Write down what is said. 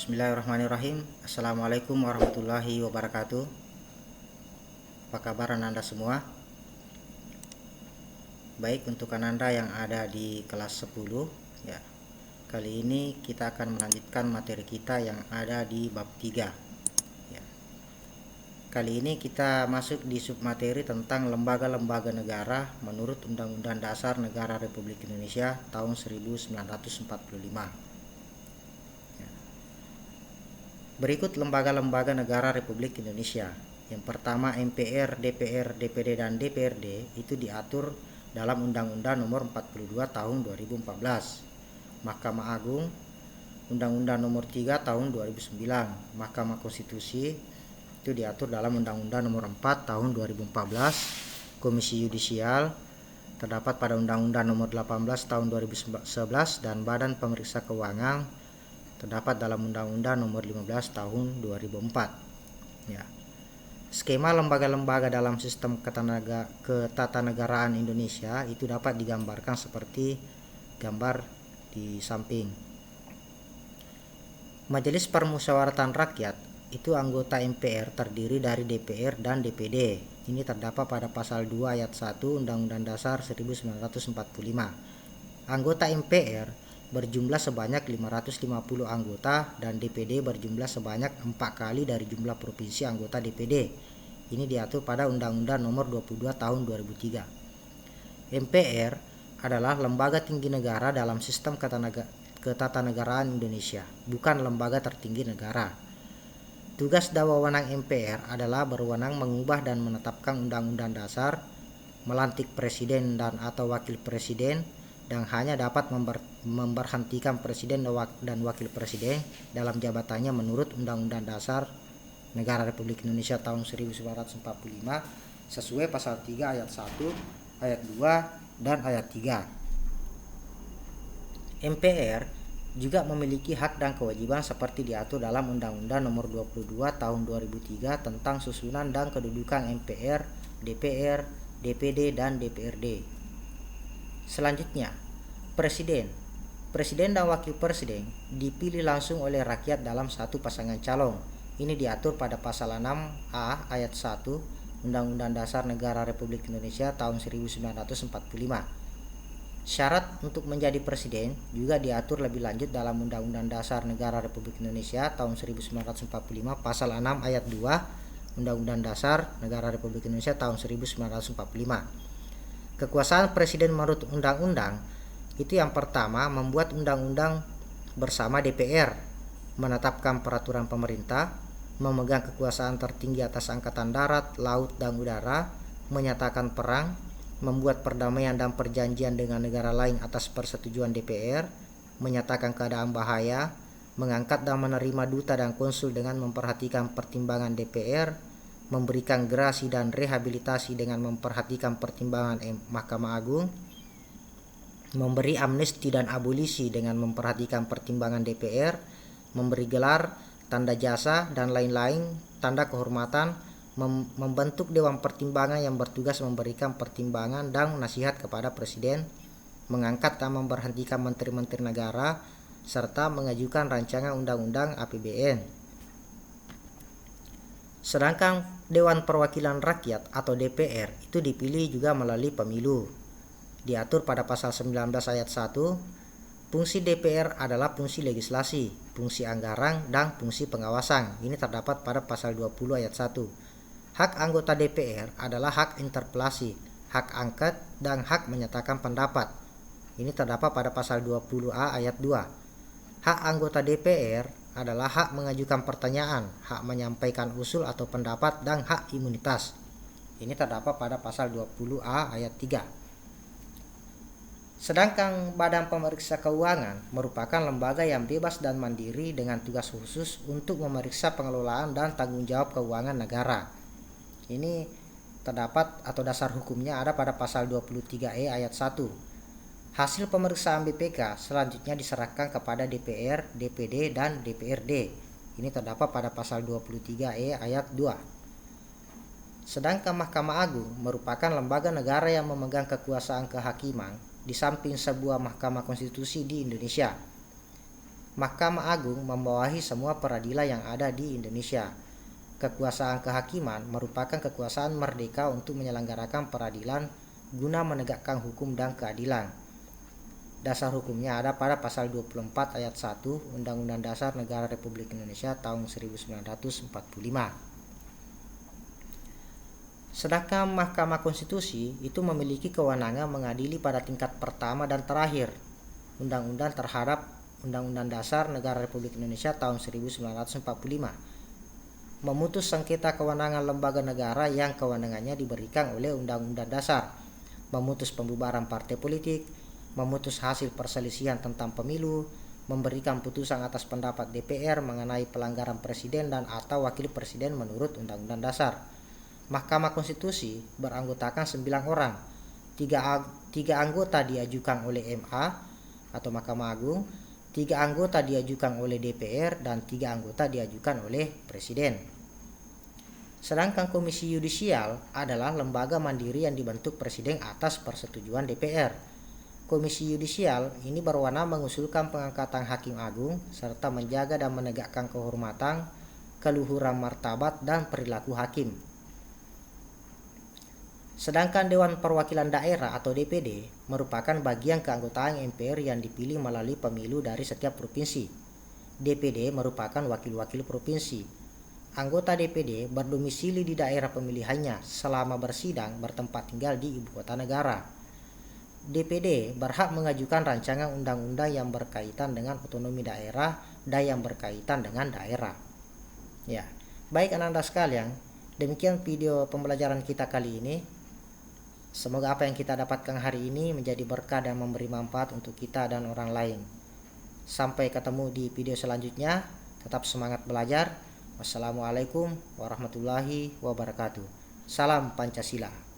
Bismillahirrahmanirrahim. Assalamualaikum warahmatullahi wabarakatuh. Apa kabar Anda semua? Baik, untuk Anda yang ada di kelas 10 ya. Kali ini kita akan melanjutkan materi kita yang ada di bab 3 ya. Kali ini kita masuk di submateri tentang lembaga-lembaga negara menurut Undang-Undang Dasar Negara Republik Indonesia tahun 1945. Berikut lembaga-lembaga negara Republik Indonesia. Yang pertama MPR, DPR, DPD, dan DPRD itu diatur dalam Undang-Undang Nomor 42 Tahun 2014. Mahkamah Agung, Undang-Undang Nomor 3 Tahun 2009. Mahkamah Konstitusi itu diatur dalam Undang-Undang Nomor 4 Tahun 2014. Komisi Yudisial terdapat pada Undang-Undang Nomor 18 Tahun 2011 dan Badan Pemeriksa Keuangan terdapat dalam Undang-Undang Nomor 15 Tahun 2004 ya. Skema lembaga-lembaga dalam sistem ketatanegaraan Indonesia itu dapat digambarkan seperti gambar di samping. Majelis Permusyawaratan Rakyat itu anggota MPR terdiri dari DPR dan DPD. Ini terdapat pada pasal 2 ayat 1 Undang-Undang Dasar 1945. Anggota MPR berjumlah sebanyak 550 anggota dan DPD berjumlah sebanyak 4 kali dari jumlah provinsi anggota DPD. Ini diatur pada Undang-Undang Nomor 22 Tahun 2003. MPR adalah lembaga tinggi negara dalam sistem ketatanegaraan Indonesia, bukan lembaga tertinggi negara. Tugas dan wewenang MPR adalah berwenang mengubah dan menetapkan undang-undang dasar, melantik presiden dan atau wakil presiden, dan hanya dapat memberhentikan presiden dan wakil presiden dalam jabatannya menurut Undang-Undang Dasar Negara Republik Indonesia tahun 1945 sesuai pasal 3 ayat 1, ayat 2, dan ayat 3. MPR juga memiliki hak dan kewajiban seperti diatur dalam Undang-Undang Nomor 22 Tahun 2003 tentang susunan dan kedudukan MPR, DPR, DPD, dan DPRD. Selanjutnya, Presiden dan Wakil Presiden dipilih langsung oleh rakyat dalam satu pasangan calon. Ini diatur pada pasal 6A ayat 1 Undang-Undang Dasar Negara Republik Indonesia tahun 1945. Syarat untuk menjadi presiden juga diatur lebih lanjut dalam Undang-Undang Dasar Negara Republik Indonesia tahun 1945 pasal 6 ayat 2 Undang-Undang Dasar Negara Republik Indonesia tahun 1945. Kekuasaan presiden menurut undang-undang itu yang pertama membuat undang-undang bersama DPR, menetapkan peraturan pemerintah, memegang kekuasaan tertinggi atas angkatan darat, laut, dan udara, menyatakan perang, membuat perdamaian dan perjanjian dengan negara lain atas persetujuan DPR, menyatakan keadaan bahaya, mengangkat dan menerima duta dan konsul dengan memperhatikan pertimbangan DPR, memberikan gerasi dan rehabilitasi dengan memperhatikan pertimbangan Mahkamah Agung, memberi amnesti dan abolisi dengan memperhatikan pertimbangan DPR, memberi gelar, tanda jasa, dan lain-lain, tanda kehormatan, membentuk Dewan Pertimbangan yang bertugas memberikan pertimbangan dan nasihat kepada Presiden, mengangkat dan memberhentikan menteri-menteri negara, serta mengajukan rancangan undang-undang APBN. Sedangkan Dewan Perwakilan Rakyat atau DPR itu dipilih juga melalui pemilu. Diatur pada pasal 19 ayat 1, fungsi DPR adalah fungsi legislasi, fungsi anggaran, dan fungsi pengawasan. Ini terdapat pada pasal 20 ayat 1. Hak anggota DPR adalah hak interpelasi, hak angket, dan hak menyatakan pendapat. Ini terdapat pada pasal 20A ayat 2. Hak anggota DPR adalah hak mengajukan pertanyaan, hak menyampaikan usul atau pendapat, dan hak imunitas. Ini terdapat pada pasal 20A ayat 3. Sedangkan Badan Pemeriksa Keuangan merupakan lembaga yang bebas dan mandiri dengan tugas khusus untuk memeriksa pengelolaan dan tanggung jawab keuangan negara. Ini terdapat atau dasar hukumnya ada pada pasal 23E ayat 1. Hasil pemeriksaan BPK selanjutnya diserahkan kepada DPR, DPD, dan DPRD. Ini terdapat pada pasal 23E ayat 2. Sedangkan Mahkamah Agung merupakan lembaga negara yang memegang kekuasaan kehakiman di samping sebuah Mahkamah Konstitusi di Indonesia. Mahkamah Agung membawahi semua peradilan yang ada di Indonesia. Kekuasaan kehakiman merupakan kekuasaan merdeka untuk menyelenggarakan peradilan guna menegakkan hukum dan keadilan. Dasar hukumnya ada pada pasal 24 ayat 1 Undang-Undang Dasar Negara Republik Indonesia tahun 1945. Sedangkan Mahkamah Konstitusi itu memiliki kewenangan mengadili pada tingkat pertama dan terakhir undang-undang terhadap Undang-Undang Dasar Negara Republik Indonesia tahun 1945, memutus sengketa kewenangan lembaga negara yang kewenangannya diberikan oleh Undang-Undang Dasar, memutus pembubaran partai politik, memutus hasil perselisihan tentang pemilu, memberikan putusan atas pendapat DPR mengenai pelanggaran presiden dan atau wakil presiden menurut Undang-Undang Dasar. Mahkamah Konstitusi beranggotakan 9 orang, 3 anggota diajukan oleh MA atau Mahkamah Agung, 3 anggota diajukan oleh DPR, dan 3 anggota diajukan oleh Presiden. Sedangkan Komisi Yudisial adalah lembaga mandiri yang dibentuk Presiden atas persetujuan DPR. Komisi Yudisial ini berwenang mengusulkan pengangkatan hakim agung serta menjaga dan menegakkan kehormatan, keluhuran martabat, dan perilaku hakim. Sedangkan Dewan Perwakilan Daerah atau DPD merupakan bagian keanggotaan MPR yang dipilih melalui pemilu dari setiap provinsi. DPD merupakan wakil-wakil provinsi. Anggota DPD berdomisili di daerah pemilihannya selama bersidang bertempat tinggal di ibu kota negara. DPD berhak mengajukan rancangan undang-undang yang berkaitan dengan otonomi daerah dan yang berkaitan dengan daerah. Ya, baik anak-anak sekalian, demikian video pembelajaran kita kali ini. Semoga apa yang kita dapatkan hari ini menjadi berkah dan memberi manfaat untuk kita dan orang lain. Sampai ketemu di video selanjutnya. Tetap semangat belajar. Wassalamualaikum warahmatullahi wabarakatuh. Salam Pancasila.